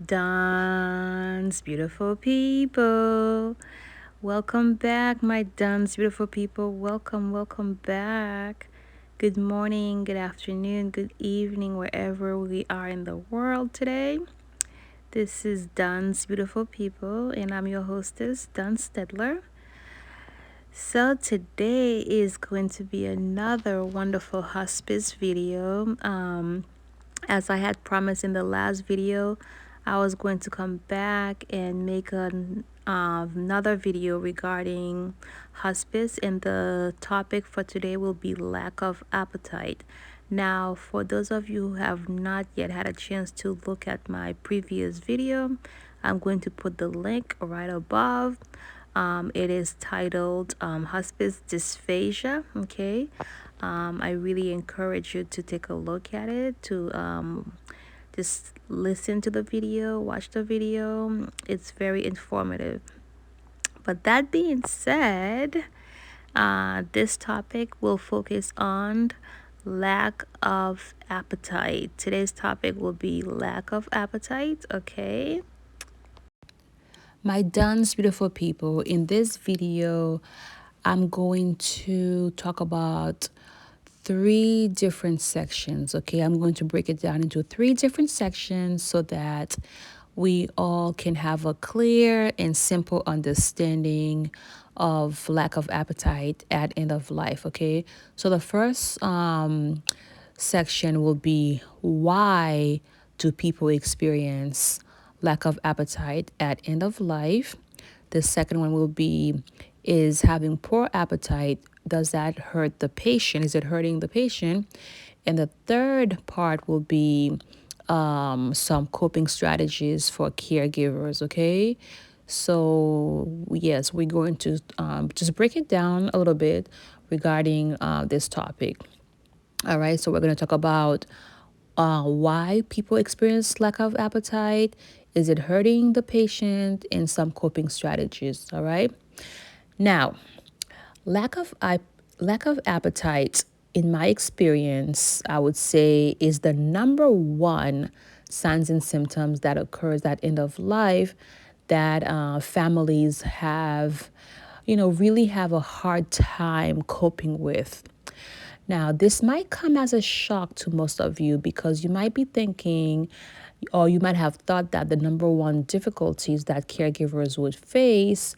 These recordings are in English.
Duns, beautiful people. Welcome back, my Duns, beautiful people. Welcome back. Good morning, good afternoon, good evening, wherever we are in the world today. This is Duns, beautiful people, and I'm your hostess, Dun Stedler. So today is going to be another wonderful hospice video. As I had promised in the last video, I was going to come back and make another video regarding hospice, and the topic for today will be lack of appetite. Now, for those of you who have not yet had a chance to look at my previous video, I'm going to put the link right above. It is titled Hospice Dysphagia. Okay. I really encourage you to take a look at it, to just listen to the video, watch the video. It's very informative. But that being said, this topic will focus on lack of appetite. Today's topic will be lack of appetite. Okay. My Duns beautiful people, in this video, I'm going to talk about three different sections. Okay, I'm going to break it down into three different sections so that we all can have a clear and simple understanding of lack of appetite at end of life. Okay, so the first section will be, why do people experience lack of appetite at end of life? The second one will be, is having poor appetite, does that hurt the patient? Is it hurting the patient? And the third part will be some coping strategies for caregivers. Okay, so yes, we're going to just break it down a little bit regarding this topic. All right, so we're going to talk about why people experience lack of appetite. Is it hurting the patient? And some coping strategies. All right. Now, lack of appetite, in my experience, I would say, is the number one signs and symptoms that occurs at end of life that families have, really have a hard time coping with. Now, this might come as a shock to most of you because you might be thinking, or you might have thought, that the number one difficulties that caregivers would face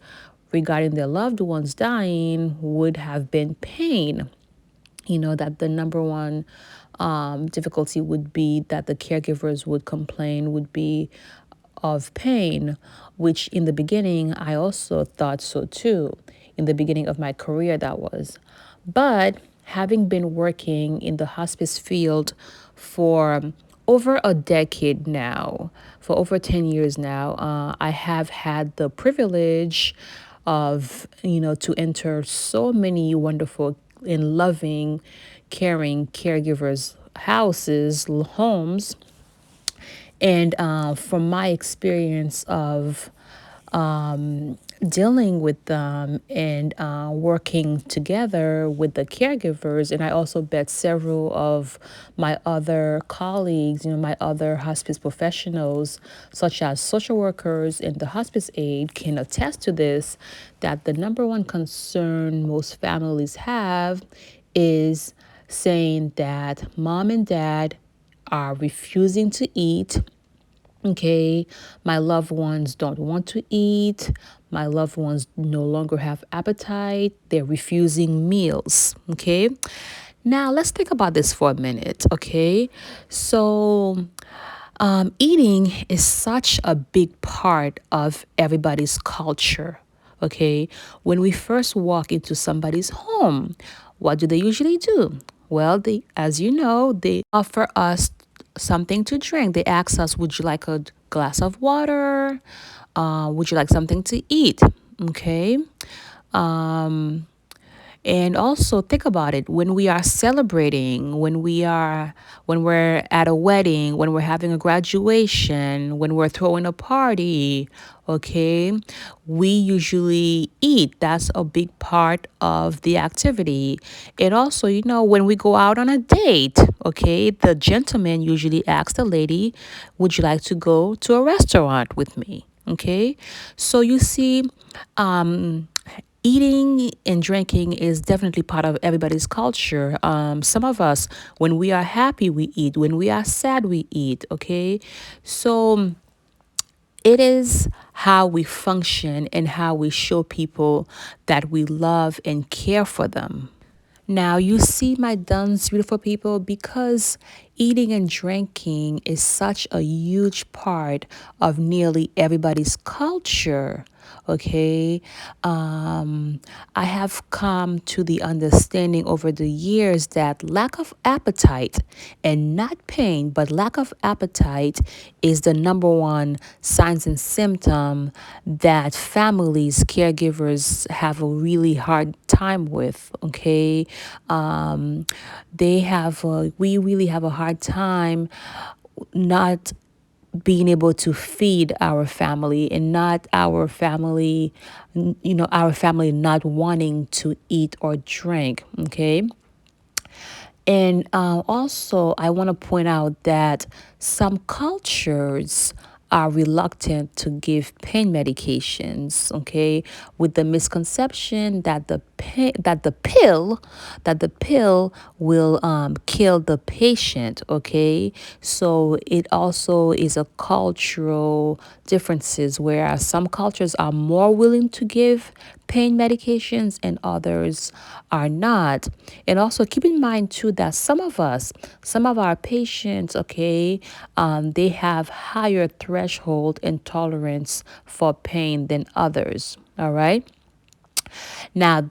regarding their loved ones dying would have been pain. That the number one difficulty would be that the caregivers would complain would be of pain, which in the beginning, I also thought so too. In the beginning of my career, that was. But having been working in the hospice field for over a decade now, for over 10 years now, I have had the privilege of, to enter so many wonderful and loving, caring caregivers' houses, homes. And from my experience of dealing with them and working together with the caregivers, and I also bet several of my other colleagues, my other hospice professionals, such as social workers and the hospice aide, can attest to this, that the number one concern most families have is saying that mom and dad are refusing to eat. Okay, my loved ones don't want to eat. My loved ones no longer have appetite. They're refusing meals. Okay, now let's think about this for a minute. Okay, so eating is such a big part of everybody's culture. Okay, when we first walk into somebody's home, what do they usually do? Well, as you know, they offer us something to drink. They ask us, would you like a glass of water? Would you like something to eat? Okay. Um, And also think about it, when we are celebrating, when we're at a wedding, when we're having a graduation, when we're throwing a party, okay, we usually eat. That's a big part of the activity. And also, when we go out on a date, okay, the gentleman usually asks the lady, would you like to go to a restaurant with me? Okay, so you see, eating and drinking is definitely part of everybody's culture. Some of us, when we are happy, we eat. When we are sad, we eat. Okay, so it is how we function and how we show people that we love and care for them. Now, you see, my Duns beautiful people, because eating and drinking is such a huge part of nearly everybody's culture. Okay, I have come to the understanding over the years that lack of appetite, and not pain, but lack of appetite, is the number one signs and symptom that families, caregivers have a really hard time with. Okay, they have we really have a hard time not being able to feed our family, and not our family, our family not wanting to eat or drink. Okay, and also, I want to point out that some cultures are reluctant to give pain medications, okay, with the misconception that the pill will kill the patient, okay. So it also is a cultural differences, where some cultures are more willing to give pain medications and others are not. And also keep in mind too that some of our patients, okay, they have higher threshold and tolerance for pain than others. All right. Now,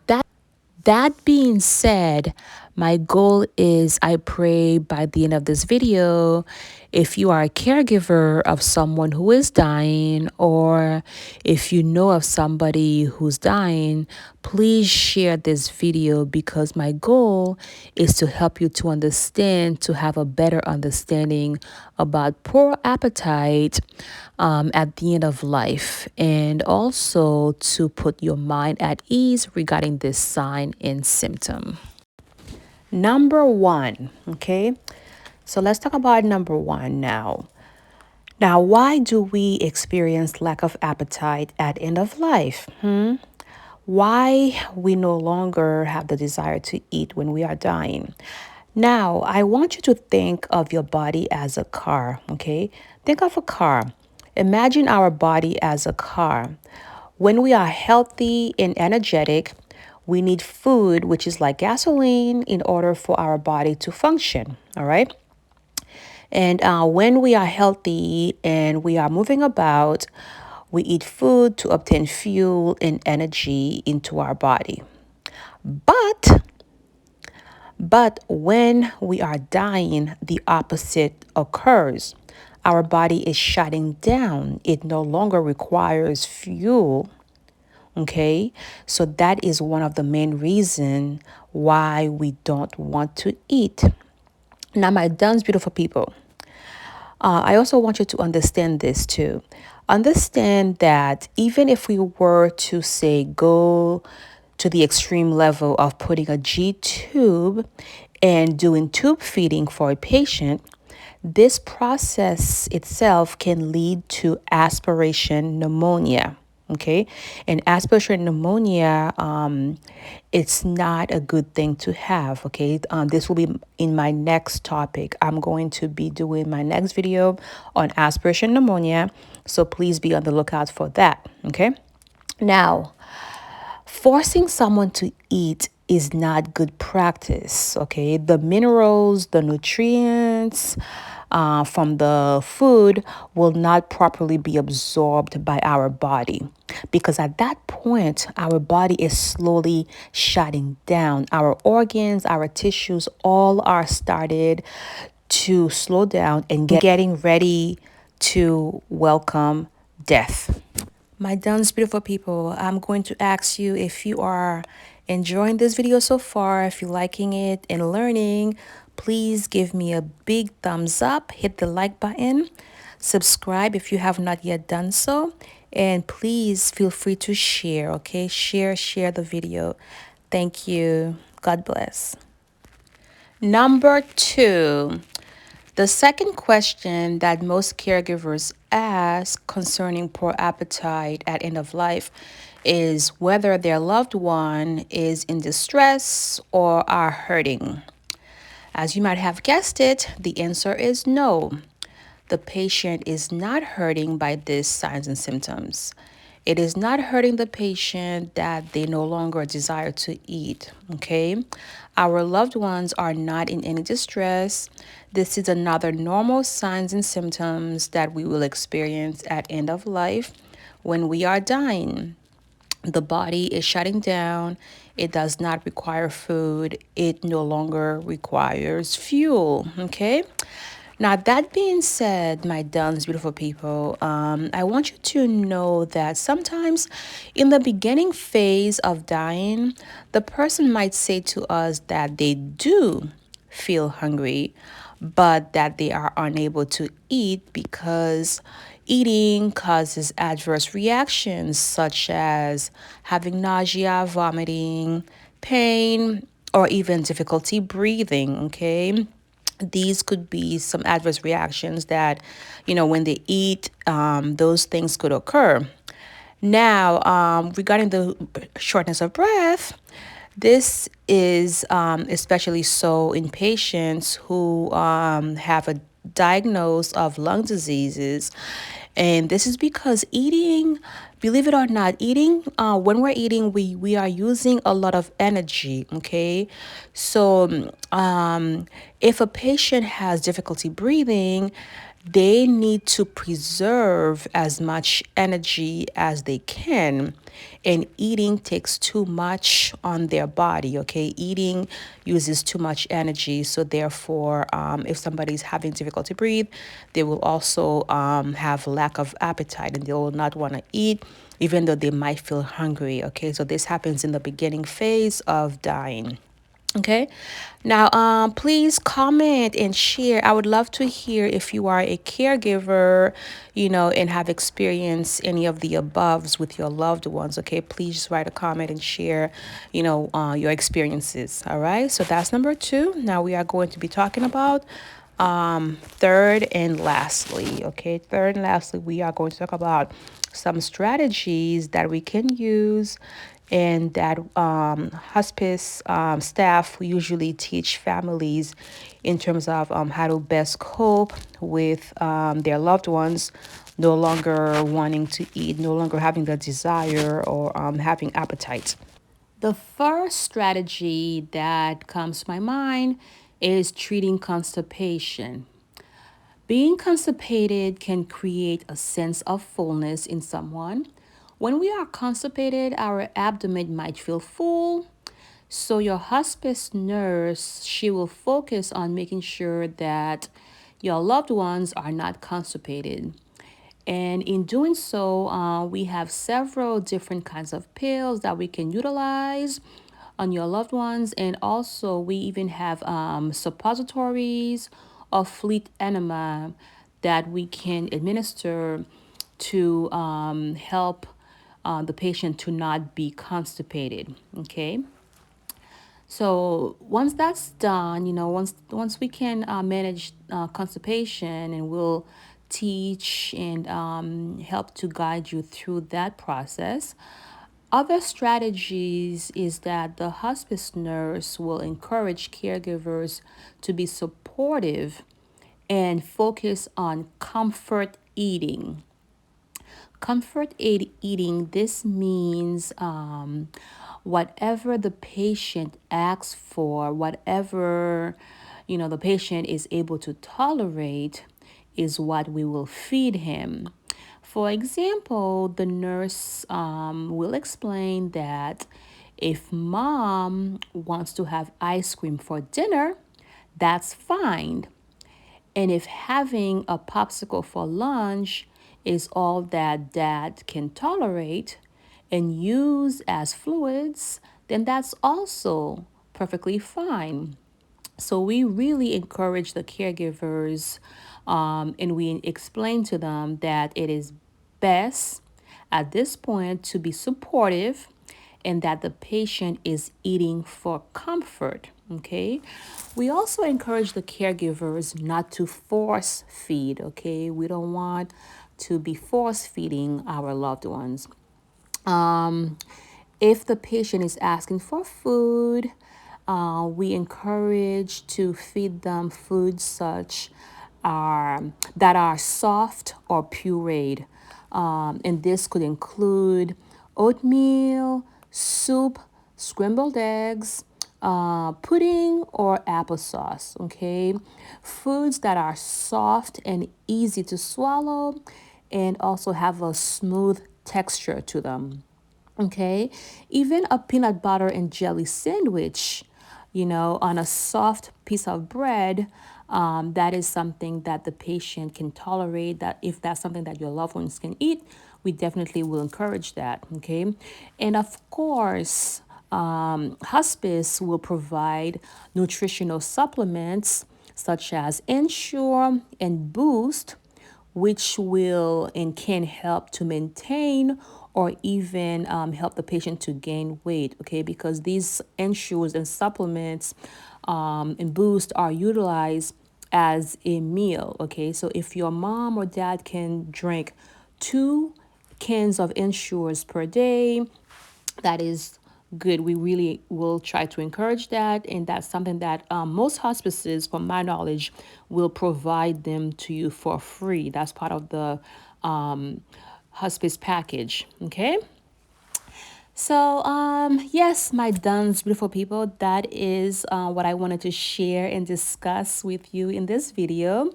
that being said, my goal is, I pray by the end of this video, if you are a caregiver of someone who is dying, or if you know of somebody who's dying, please share this video, because my goal is to help you to understand, to have a better understanding about poor appetite at the end of life, and also to put your mind at ease regarding this sign and symptom. Number one, okay? So let's talk about number one now. Now, why do we experience lack of appetite at end of life? Why we no longer have the desire to eat when we are dying? Now, I want you to think of your body as a car, okay? Think of a car. Imagine our body as a car. When we are healthy and energetic, we need food, which is like gasoline, in order for our body to function, all right? And when we are healthy and we are moving about, we eat food to obtain fuel and energy into our body. But when we are dying, the opposite occurs. Our body is shutting down. It no longer requires fuel. Okay, so that is one of the main reasons why we don't want to eat. Now, my Duns beautiful people, I also want you to understand this too. Understand that even if we were to say go to the extreme level of putting a G tube and doing tube feeding for a patient, this process itself can lead to aspiration pneumonia. Okay, and aspiration pneumonia, it's not a good thing to have. Okay, this will be in my next topic. I'm going to be doing my next video on aspiration pneumonia, so please be on the lookout for that. Okay, now, forcing someone to eat is not good practice, okay? The minerals, the nutrients from the food will not properly be absorbed by our body, because at that point, our body is slowly shutting down. Our organs, our tissues, all are started to slow down and getting ready to welcome death. My Duns beautiful people, I'm going to ask you, if you are enjoying this video so far, if you're liking it and learning, please give me a big thumbs up, hit the like button, subscribe if you have not yet done so, and please feel free to share, okay? Share the video. Thank you. God bless. Number 2. The second question that most caregivers ask concerning poor appetite at end of life is whether their loved one is in distress or are hurting. As you might have guessed it, the answer is no. The patient is not hurting by these signs and symptoms. It is not hurting the patient that they no longer desire to eat, okay? Our loved ones are not in any distress. This is another normal signs and symptoms that we will experience at end of life when we are dying. The body is shutting down. It does not require food. It no longer requires fuel, okay? Now, that being said, my Duns beautiful people, I want you to know that sometimes in the beginning phase of dying, the person might say to us that they do feel hungry, but that they are unable to eat because eating causes adverse reactions such as having nausea, vomiting, pain, or even difficulty breathing, okay? These could be some adverse reactions that, when they eat, those things could occur. Now, regarding the shortness of breath, this is especially so in patients who have a diagnosis of lung diseases. And this is because eating, believe it or not, eating, when we're eating, we are using a lot of energy, okay? So if a patient has difficulty breathing, they need to preserve as much energy as they can. And eating takes too much on their body, okay? Eating uses too much energy. So therefore, if somebody's having difficulty to breathe, they will also have lack of appetite and they will not want to eat, even though they might feel hungry, okay? So this happens in the beginning phase of dying. Okay. Now, please comment and share. I would love to hear if you are a caregiver, and have experienced any of the aboves with your loved ones. Okay. Please just write a comment and share, your experiences. All right. So that's number 2. Now we are going to be talking about third and lastly. Okay. Third and lastly, we are going to talk about some strategies that we can use and that hospice staff usually teach families in terms of how to best cope with their loved ones no longer wanting to eat, no longer having the desire or having appetite. The first strategy that comes to my mind is treating constipation. Being constipated can create a sense of fullness in someone. When we are constipated, our abdomen might feel full. So your hospice nurse, she will focus on making sure that your loved ones are not constipated. And in doing so, we have several different kinds of pills that we can utilize on your loved ones. And also, we even have suppositories or fleet enema that we can administer to help the patient to not be constipated. Okay. So once that's done, once we can manage constipation, and we'll teach and help to guide you through that process. Other strategies is that the hospice nurse will encourage caregivers to be supportive and focus on comfort eating. Comfort aid eating, this means whatever the patient asks for, whatever the patient is able to tolerate is what we will feed him. For example, the nurse will explain that if mom wants to have ice cream for dinner, that's fine. And if having a popsicle for lunch is all that dad can tolerate and use as fluids, then that's also perfectly fine. So we really encourage the caregivers, and we explain to them that it is best at this point to be supportive and that the patient is eating for comfort. Okay. We also encourage the caregivers not to force feed. Okay. We don't want to be force feeding our loved ones. Um, if the patient is asking for food, we encourage to feed them foods such that are soft or pureed. And this could include oatmeal, soup, scrambled eggs, pudding, or applesauce. Okay, foods that are soft and easy to swallow and also have a smooth texture to them. Okay, even a peanut butter and jelly sandwich, on a soft piece of bread, that is something that the patient can tolerate. That if that's something that your loved ones can eat, we definitely will encourage that. Okay, and of course, hospice will provide nutritional supplements such as Ensure and Boost, which will and can help to maintain or even help the patient to gain weight. Okay, because these ensures and supplements and boost are utilized as a meal. Okay, so if your mom or dad can drink 2 cans of ensures per day, that is good. We really will try to encourage that, and that's something that most hospices, from my knowledge, will provide them to you for free. That's part of the hospice package. Okay. So, yes, my Duns beautiful people, that is what I wanted to share and discuss with you in this video.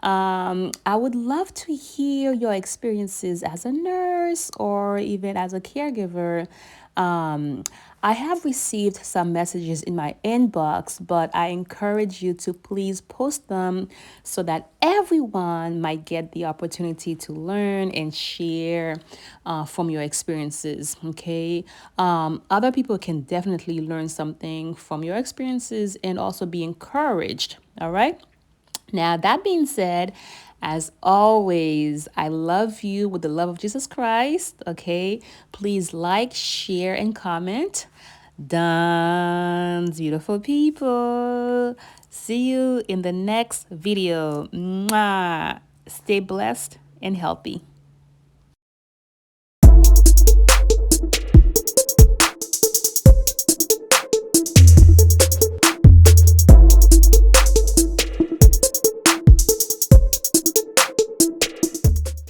I would love to hear your experiences as a nurse or even as a caregiver. Um, I have received some messages in my inbox, but I encourage you to please post them so that everyone might get the opportunity to learn and share from your experiences. Okay. Other people can definitely learn something from your experiences and also be encouraged. All right. Now, that being said, as always, I love you with the love of Jesus Christ. Okay. Please like, share, and comment. Done, beautiful people. See you in the next video. Mwah. Stay blessed and healthy.